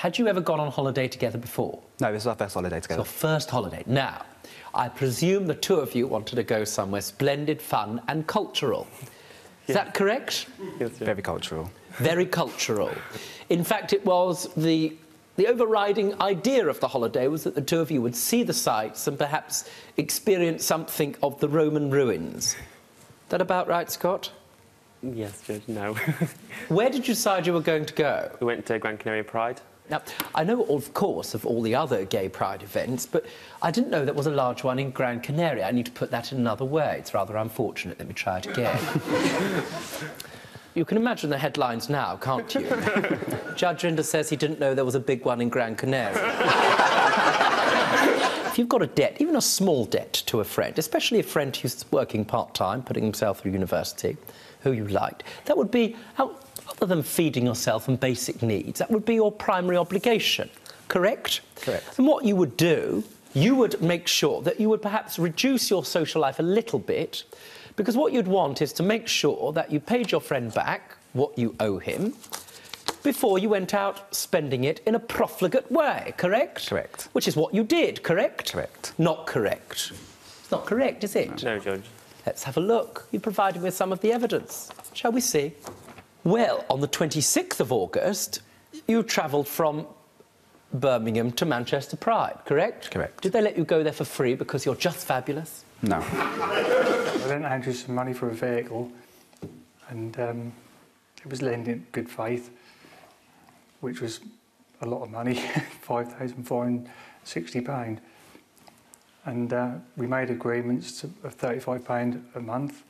Had you ever gone on holiday together before? No, this is our first holiday together. Your first holiday. Now, I presume the two of you wanted to go somewhere splendid, fun and cultural. Is that correct? Yes, yeah. Very cultural. Very cultural. In fact, it was the overriding idea of the holiday was that the two of you would see the sights and perhaps experience something of the Roman ruins. Is that about right, Scott? Yes, Judge, no. Where did you decide you were going to go? We went to Gran Canaria Pride. Now, I know, of course, of all the other gay pride events, but I didn't know there was a large one in Gran Canaria. I need to put that in another way. It's rather unfortunate. Let me try it again. You can imagine the headlines now, can't you? Judge Rinder says he didn't know there was a big one in Gran Canaria. If you've got a debt, even a small debt to a friend, especially a friend who's working part-time, putting himself through university, who you liked, that would be, other than feeding yourself and basic needs, that would be your primary obligation, correct? Correct. And what you would do, you would make sure that you would perhaps reduce your social life a little bit, because what you'd want is to make sure that you paid your friend back what you owe him before you went out spending it in a profligate way, correct? Correct. Which is what you did, correct? Correct. Not correct. It's not correct, is it? No, Judge. Let's have a look. You provided with some of the evidence. Shall we see? Well, on the 26th of August, you travelled from Birmingham to Manchester Pride, correct? Correct. Did they let you go there for free because you're just fabulous? No. I lent Andrew some money for a vehicle, and it was lent in good faith, which was a lot of money, £5,460. And we made agreements of £35 a month.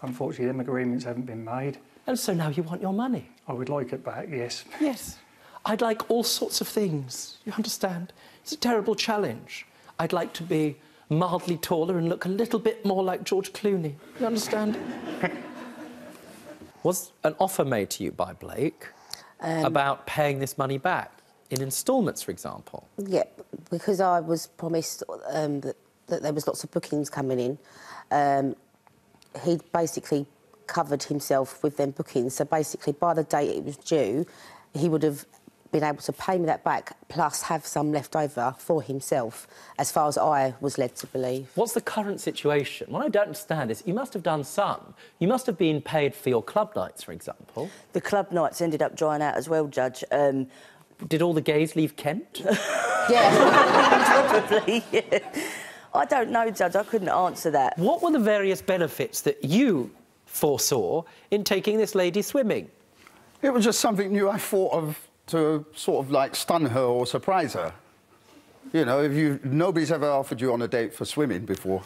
Unfortunately, them agreements haven't been made. And so now you want your money? I would like it back, yes. Yes. I'd like all sorts of things, you understand? It's a terrible challenge. I'd like to be mildly taller and look a little bit more like George Clooney, you understand? Was an offer made to you by Blake about paying this money back in instalments, for example? Yeah, because I was promised that there was lots of bookings coming in. He basically covered himself with them bookings, so basically by the date it was due, he would have been able to pay me that back, plus have some left over for himself, as far as I was led to believe. What's the current situation? What I don't understand is you must have done some. You must have been paid for your club nights, for example. The club nights ended up drying out as well, Judge. Did all the gays leave Kent? Yeah, probably, yeah. I don't know, Judge, I couldn't answer that. What were the various benefits that you foresaw in taking this lady swimming? It was just something new I thought of to sort of like stun her or surprise her. You know, nobody's ever offered you on a date for swimming before,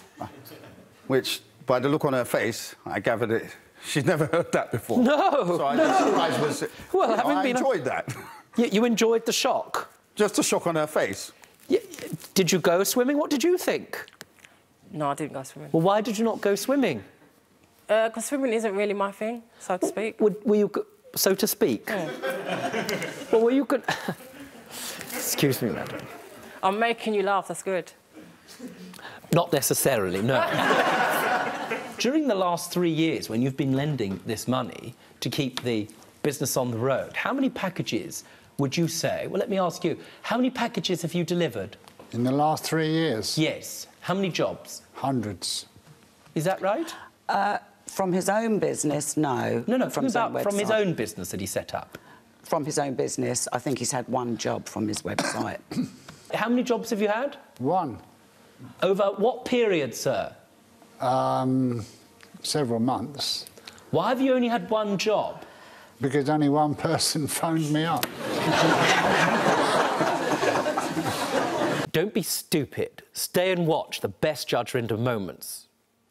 which, by the look on her face, I gathered it. She's never heard that before. No, so the surprise was, well, I enjoyed that. You enjoyed the shock? Just the shock on her face. Did you go swimming? What did you think? No, I didn't go swimming. Well, why did you not go swimming? Because swimming isn't really my thing, so to speak. Were you, so to speak? Well, were you good? Excuse me, madam. I'm making you laugh, that's good. Not necessarily, no. During the last 3 years, when you've been lending this money to keep the business on the road, how many packages would you say? Well, let me ask you, how many packages have you delivered? In the last 3 years? Yes. How many jobs? Hundreds. Is that right? From his own business, no. No, from his own website. From his own business that he set up? From his own business, I think he's had one job from his website. How many jobs have you had? One. Over what period, sir? Several months. Why have you only had one job? Because only one person phoned me up. Don't be stupid. Stay and watch the best Judge Rinder moments.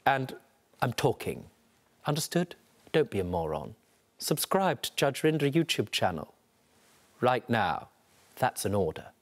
And I'm talking. Understood? Don't be a moron. Subscribe to Judge Rinder YouTube channel. Right now. That's an order.